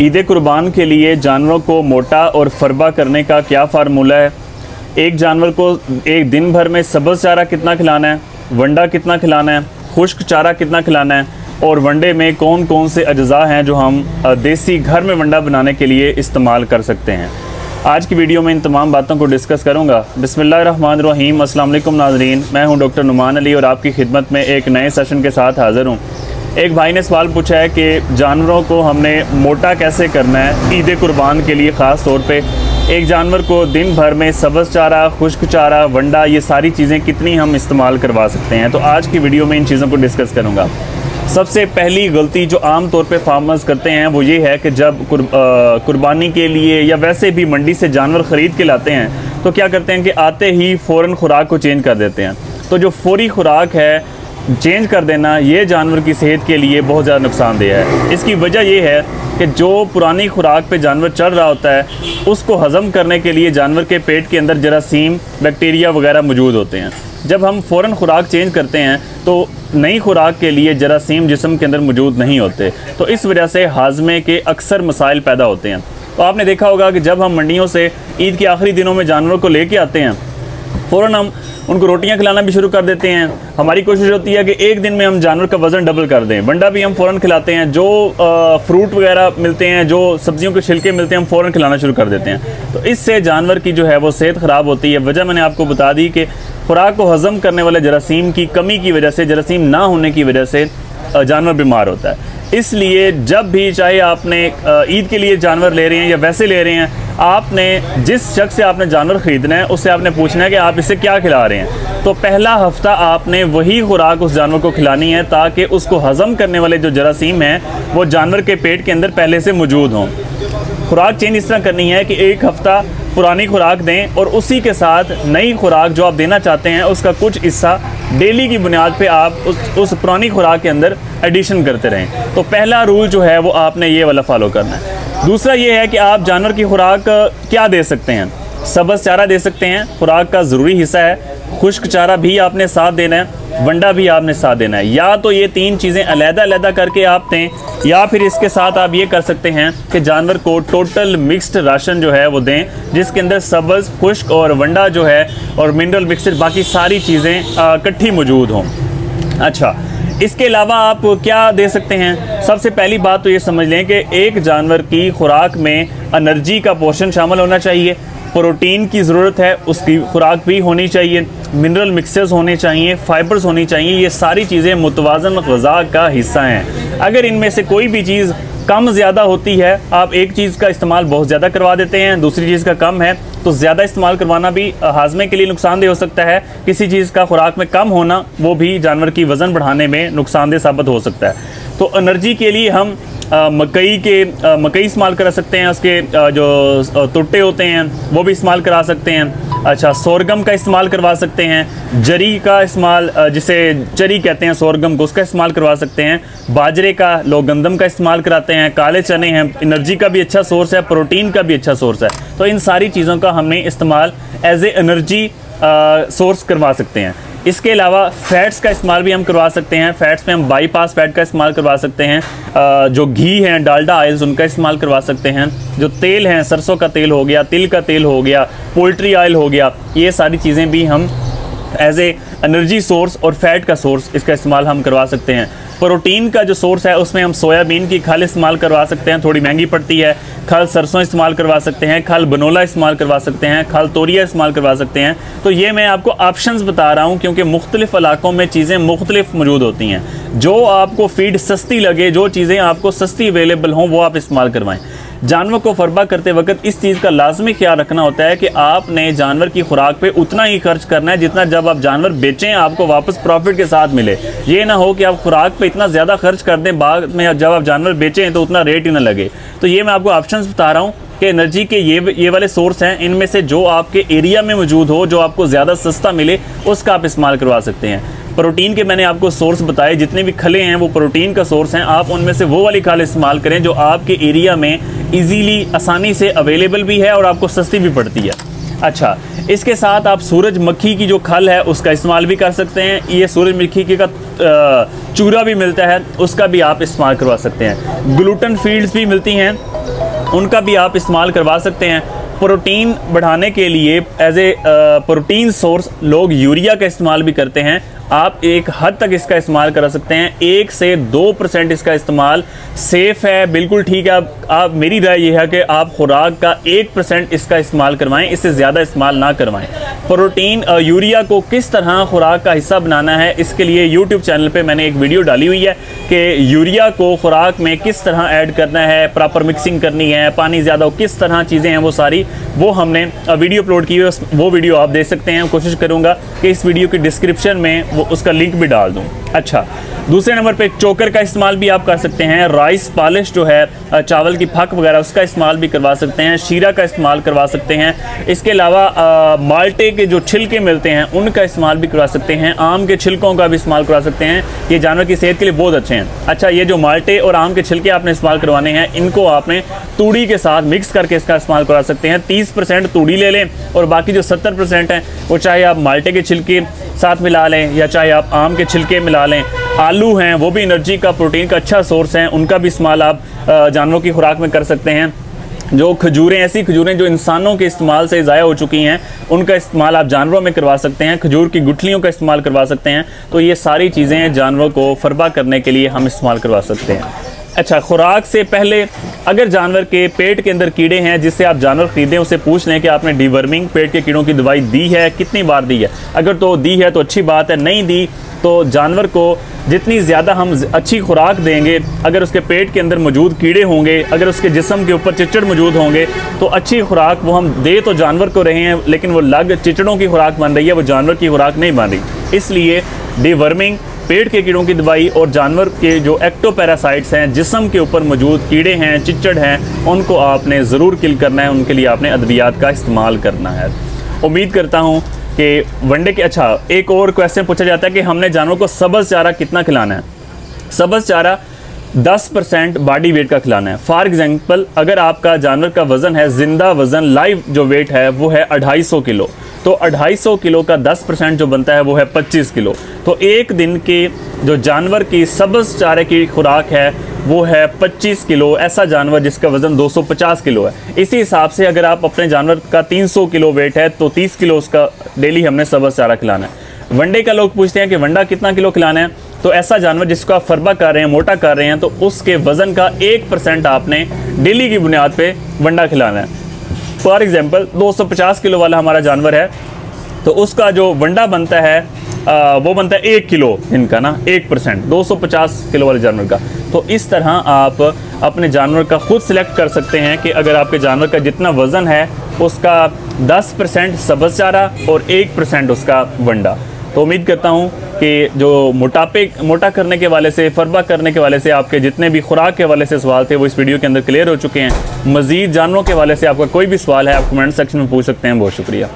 ईद कुर्बान के लिए जानवरों को मोटा और फरबा करने का क्या फार्मूला है? एक जानवर को एक दिन भर में सब्ज़ चारा कितना खिलाना है, वंडा कितना खिलाना है, खुश्क चारा कितना खिलाना है, और वंडे में कौन कौन से अज्जा हैं जो हम देसी घर में वंडा बनाने के लिए इस्तेमाल कर सकते हैं। आज की वीडियो में इन तमाम बातों को डिस्कस करूंगा। बिस्मिल्लाहिर्रहमानिर्रहीम। अस्सलाम वालेकुम नाज़रीन, मैं हूं डॉक्टर नुमान अली और आपकी खिदमत में एक नए सेशन के साथ हाज़िर हूं। एक भाई ने सवाल पूछा है कि जानवरों को हमने मोटा कैसे करना है ईद कुर्बान के लिए, ख़ास तौर पे एक जानवर को दिन भर में सब्ज़ चारा, खुश्क चारा, वंडा, ये सारी चीज़ें कितनी हम इस्तेमाल करवा सकते हैं। तो आज की वीडियो में इन चीज़ों को डिस्कस करूँगा। सबसे पहली गलती जो आम तौर पे फार्मर्स करते हैं वो ये है कि जब कुर्बानी के लिए या वैसे भी मंडी से जानवर ख़रीद के लाते हैं तो क्या करते हैं कि आते ही फ़ौरन खुराक को चेंज कर देते हैं। तो जो फौरी खुराक है चेंज कर देना, ये जानवर की सेहत के लिए बहुत ज़्यादा नुकसानदेह है। इसकी वजह यह है कि जो पुरानी खुराक पे जानवर चल रहा होता है उसको हज़म करने के लिए जानवर के पेट के अंदर जरासीम, बैक्टीरिया वगैरह मौजूद होते हैं। जब हम फ़ौरन खुराक चेंज करते हैं तो नई खुराक के लिए जरासीम जिस्म के अंदर मौजूद नहीं होते, तो इस वजह से हाजमे के अक्सर मसाइल पैदा होते हैं। तो आपने देखा होगा कि जब हम मंडियों से ईद के आखिरी दिनों में जानवरों को लेके आते हैं, फ़ौरन हम उनको रोटियां खिलाना भी शुरू कर देते हैं। हमारी कोशिश होती है कि एक दिन में हम जानवर का वज़न डबल कर दें। वंडा भी हम फ़ौरन खिलाते हैं, जो फ्रूट वगैरह मिलते हैं, जो सब्जियों के छिलके मिलते हैं, हम फ़ौरन खिलाना शुरू कर देते हैं। तो इससे जानवर की जो है वो सेहत ख़राब होती है। वजह मैंने आपको बता दी कि खुराक को हज़म करने वाले जरासीम की कमी की वजह से, जरासीम ना होने की वजह से जानवर बीमार होता है। इसलिए जब भी, चाहे आपने ईद के लिए जानवर ले रहे हैं या वैसे ले रहे हैं, आपने जिस शख्स से आपने जानवर ख़रीदना है उससे आपने पूछना है कि आप इसे क्या खिला रहे हैं। तो पहला हफ्ता आपने वही खुराक उस जानवर को खिलानी है ताकि उसको हज़म करने वाले जो जरासीम हैं वो जानवर के पेट के अंदर पहले से मौजूद हों। खुराक चेंज इस तरह करनी है कि एक हफ़्ता पुरानी खुराक दें और उसी के साथ नई खुराक जो आप देना चाहते हैं उसका कुछ हिस्सा डेली की बुनियाद पे आप उस पुरानी खुराक के अंदर एडिशन करते रहें। तो पहला रूल जो है वो आपने ये वाला फॉलो करना है। दूसरा ये है कि आप जानवर की खुराक क्या दे सकते हैं। सब्ज़ चारा दे सकते हैं, खुराक का ज़रूरी हिस्सा है। खुश्क चारा भी आपने साथ देना है, वंडा भी आपने साथ देना है। या तो ये तीन चीज़ें अलग-अलग करके आप दें, या फिर इसके साथ आप ये कर सकते हैं कि जानवर को टोटल मिक्स्ड राशन जो है वो दें, जिसके अंदर सब्ज़, खुश्क और वंडा जो है और मिनरल मिक्सचर, बाकी सारी चीज़ें इकट्ठी मौजूद हों। अच्छा, इसके अलावा आप क्या दे सकते हैं? सबसे पहली बात तो ये समझ लें कि एक जानवर की खुराक में एनर्जी का पोर्शन शामिल होना चाहिए, प्रोटीन की ज़रूरत है उसकी खुराक भी होनी चाहिए, मिनरल मिक्सचर्स होने चाहिए, फाइबर्स होनी चाहिए। ये सारी चीज़ें मुतवाज़न ग़िज़ा का हिस्सा हैं। अगर इनमें से कोई भी चीज़ कम ज़्यादा होती है, आप एक चीज़ का इस्तेमाल बहुत ज़्यादा करवा देते हैं, दूसरी चीज़ का कम है, तो ज़्यादा इस्तेमाल करवाना भी हाजमे के लिए नुकसानदेह हो सकता है। किसी चीज़ का खुराक में कम होना वो भी जानवर की वज़न बढ़ाने में नुकसानदेह साबित हो सकता है। तो एनर्जी के लिए हम मकई इस्तेमाल करा सकते हैं, उसके जो तुट्टे होते हैं वो भी इस्तेमाल करा सकते हैं। अच्छा, सोरगम का इस्तेमाल करवा सकते हैं, जरी का इस्तेमाल, जिसे चरी कहते हैं सोरगम को, उसका इस्तेमाल करवा सकते हैं। बाजरे का, लोग गंदम का इस्तेमाल कराते हैं, काले चने हैं, एनर्जी का भी अच्छा सोर्स है, प्रोटीन का भी अच्छा सोर्स है। तो इन सारी चीज़ों का हमने इस्तेमाल एज ए एनर्जी सोर्स करवा सकते हैं। इसके अलावा फ़ैट्स का इस्तेमाल भी हम करवा सकते हैं। फ़ैट्स में हम बाईपास फ़ैट का इस्तेमाल करवा सकते हैं, जो घी हैं, डालडा आयल्स, उनका इस्तेमाल करवा सकते हैं। जो तेल हैं, सरसों का तेल हो गया, तिल का तेल हो गया, पोल्ट्री ऑयल हो गया, ये सारी चीज़ें भी हम एज ए एनर्जी सोर्स और फ़ैट का सोर्स इसका इस्तेमाल हम करवा सकते हैं। प्रोटीन का जो सोर्स है उसमें हम सोयाबीन की खल इस्तेमाल करवा सकते हैं, थोड़ी महंगी पड़ती है। खल सरसों इस्तेमाल करवा सकते हैं, खल बनोला इस्तेमाल करवा सकते हैं, खल तोरिया इस्तेमाल करवा सकते हैं। तो ये मैं आपको ऑप्शंस बता रहा हूँ क्योंकि मुख्तलिफ इलाकों में चीज़ें मुख्तलिफ मौजूद होती हैं। जो आपको फीड सस्ती लगे, जो चीज़ें आपको सस्ती अवेलेबल हों, वो आप इस्तेमाल करवाएं। जानवर को फरबा करते वक्त इस चीज़ का लाजमी ख्याल रखना होता है कि आपने जानवर की खुराक पे उतना ही खर्च करना है जितना जब आप जानवर बेचें आपको वापस प्रॉफिट के साथ मिले। ये ना हो कि आप खुराक पे इतना ज़्यादा खर्च कर दें, बाद में जब आप जानवर बेचें तो उतना रेट ही ना लगे। तो ये मैं आपको ऑप्शंस बता रहा हूँ कि एनर्जी के ये वाले सोर्स हैं, इनमें से जो आपके एरिया में मौजूद हो, जो आपको ज़्यादा सस्ता मिले, उसका आप इस्तेमाल करवा सकते हैं। प्रोटीन के मैंने आपको सोर्स बताए, जितने भी खले हैं वो प्रोटीन का सोर्स हैं। आप उनमें से वो वाली खल इस्तेमाल करें जो आपके एरिया में इजीली, आसानी से अवेलेबल भी है और आपको सस्ती भी पड़ती है। अच्छा, इसके साथ आप सूरजमुखी की जो खल है उसका इस्तेमाल भी कर सकते हैं। ये सूरजमुखी की का चूरा भी मिलता है, उसका भी आप इस्तेमाल करवा सकते हैं। ग्लूटन फीड्स भी मिलती हैं, उनका भी आप इस्तेमाल करवा सकते हैं। प्रोटीन बढ़ाने के लिए एज ए प्रोटीन सोर्स लोग यूरिया का इस्तेमाल भी करते हैं। आप एक हद तक इसका इस्तेमाल कर सकते हैं, 1 से 2% इसका इस्तेमाल सेफ़ है, बिल्कुल ठीक है। आप मेरी राय ये है कि आप खुराक का 1% इसका इस्तेमाल करवाएं, इससे ज़्यादा इस्तेमाल ना करवाएं। प्रोटीन यूरिया को किस तरह खुराक का हिस्सा बनाना है, इसके लिए यूट्यूब चैनल पे मैंने एक वीडियो डाली हुई है कि यूरिया को खुराक में किस तरह ऐड करना है, प्रॉपर मिक्सिंग करनी है, पानी ज़्यादा हो, किस तरह चीज़ें हैं वो सारी, वो हमने वीडियो अपलोड की है, वो वीडियो आप देख सकते हैं। कोशिश करूँगा कि इस वीडियो की डिस्क्रिप्शन में वो उसका लिंक भी डाल दूँ। अच्छा, दूसरे नंबर पे चोकर का इस्तेमाल भी आप कर सकते हैं। राइस पॉलिश जो है चावल की फक वगैरह, उसका इस्तेमाल भी करवा सकते हैं। शीरा का इस्तेमाल करवा सकते हैं। इसके अलावा माल्टे के जो छिलके मिलते हैं उनका इस्तेमाल भी करवा सकते हैं। आम के छिलकों का भी इस्तेमाल करवा सकते हैं, ये जानवर की सेहत के लिए बहुत अच्छे हैं। अच्छा, ये जो माल्टे और आम के छिलके आपने इस्तेमाल करवाने हैं, इनको आपने तूड़ी के साथ मिक्स करके इसका इस्तेमाल करवा सकते हैं। 30% तूड़ी ले लें और बाकी जो 70% हैं वो चाहे आप माल्टे के छिलके साथ मिला लें या चाहे आप आम के छिलके मिला लें। आलू हैं, वो भी एनर्जी का, प्रोटीन का अच्छा सोर्स हैं, उनका भी इस्तेमाल आप जानवरों की खुराक में कर सकते हैं। जो खजूरें, ऐसी खजूरें जो इंसानों के इस्तेमाल से ज़ाया हो चुकी हैं, उनका इस्तेमाल आप जानवरों में करवा सकते हैं। खजूर की गुठलियों का इस्तेमाल करवा सकते हैं। तो ये सारी चीज़ें जानवरों को फरबा करने के लिए हम इस्तेमाल करवा सकते हैं। अच्छा, खुराक से पहले अगर जानवर के पेट के अंदर कीड़े हैं, जिससे आप जानवर ख़रीदें उससे पूछ लें कि आपने डीवर्मिंग पेट के कीड़ों की दवाई दी है, कितनी बार दी है। अगर तो दी है तो अच्छी बात है, नहीं दी तो जानवर को जितनी ज़्यादा हम अच्छी खुराक देंगे, अगर उसके पेट के अंदर मौजूद कीड़े होंगे, अगर उसके जिस्म के ऊपर चिचड़ मौजूद होंगे, तो अच्छी खुराक वो हम दे तो जानवर को रहे हैं, लेकिन वो लग चिचड़ों की खुराक बन रही है, वो जानवर की खुराक नहीं बन रही। इसलिए डीवर्मिंग, पेट के कीड़ों की दवाई और जानवर के जो एक्टोपैरासाइट्स हैं, जिस्म के ऊपर मौजूद कीड़े हैं, चिचड़ हैं, उनको आपने ज़रूर किल करना है। उनके लिए आपने अद्वियात का इस्तेमाल करना है। उम्मीद करता हूँ कि वनडे के, अच्छा, एक और क्वेश्चन पूछा जाता है कि हमने जानवर को सब्ज़ चारा कितना खिलाना है। सब्ज़ चारा 10% बॉडी वेट का खिलाना है। फॉर एग्जांपल, अगर आपका जानवर का वज़न है, ज़िंदा वज़न, लाइव जो वेट है वो है 250 किलो, तो 250 किलो का 10% जो बनता है वो है 25 किलो। तो एक दिन के जो जानवर की सब्ज़ चारे की खुराक है वो है 25 किलो। ऐसा जानवर जिसका वज़न 250 किलो है, इसी हिसाब से अगर आप अपने जानवर का 300 किलो वेट है तो 30 किलो उसका डेली हमने सब्ज़ चारा खिलाना है। वनडे का लोग पूछते हैं कि वंडा कितना किलो खिलाना है, तो ऐसा जानवर जिसको आप फरबा कर रहे हैं, मोटा कर रहे हैं, तो उसके वज़न का 1% आपने डेली की बुनियाद पे वंडा खिलाना है। फॉर एग्जांपल 250 किलो वाला हमारा जानवर है, तो उसका जो वंडा बनता है वो बनता है 1 किलो इनका ना, 1% 250 किलो वाले जानवर का। तो इस तरह आप अपने जानवर का खुद सिलेक्ट कर सकते हैं कि अगर आपके जानवर का जितना वज़न है उसका 10% सब्ज़ चारा और 1% उसका वंडा। तो उम्मीद करता हूँ कि जो मोटा करने के वाले से, फरबा करने के वाले से आपके जितने भी खुराक के वाले से सवाल थे वो इस वीडियो के अंदर क्लियर हो चुके हैं। मज़ीद जानवरों के वाले से आपका कोई भी सवाल है आप कमेंट सेक्शन में पूछ सकते हैं। बहुत शुक्रिया।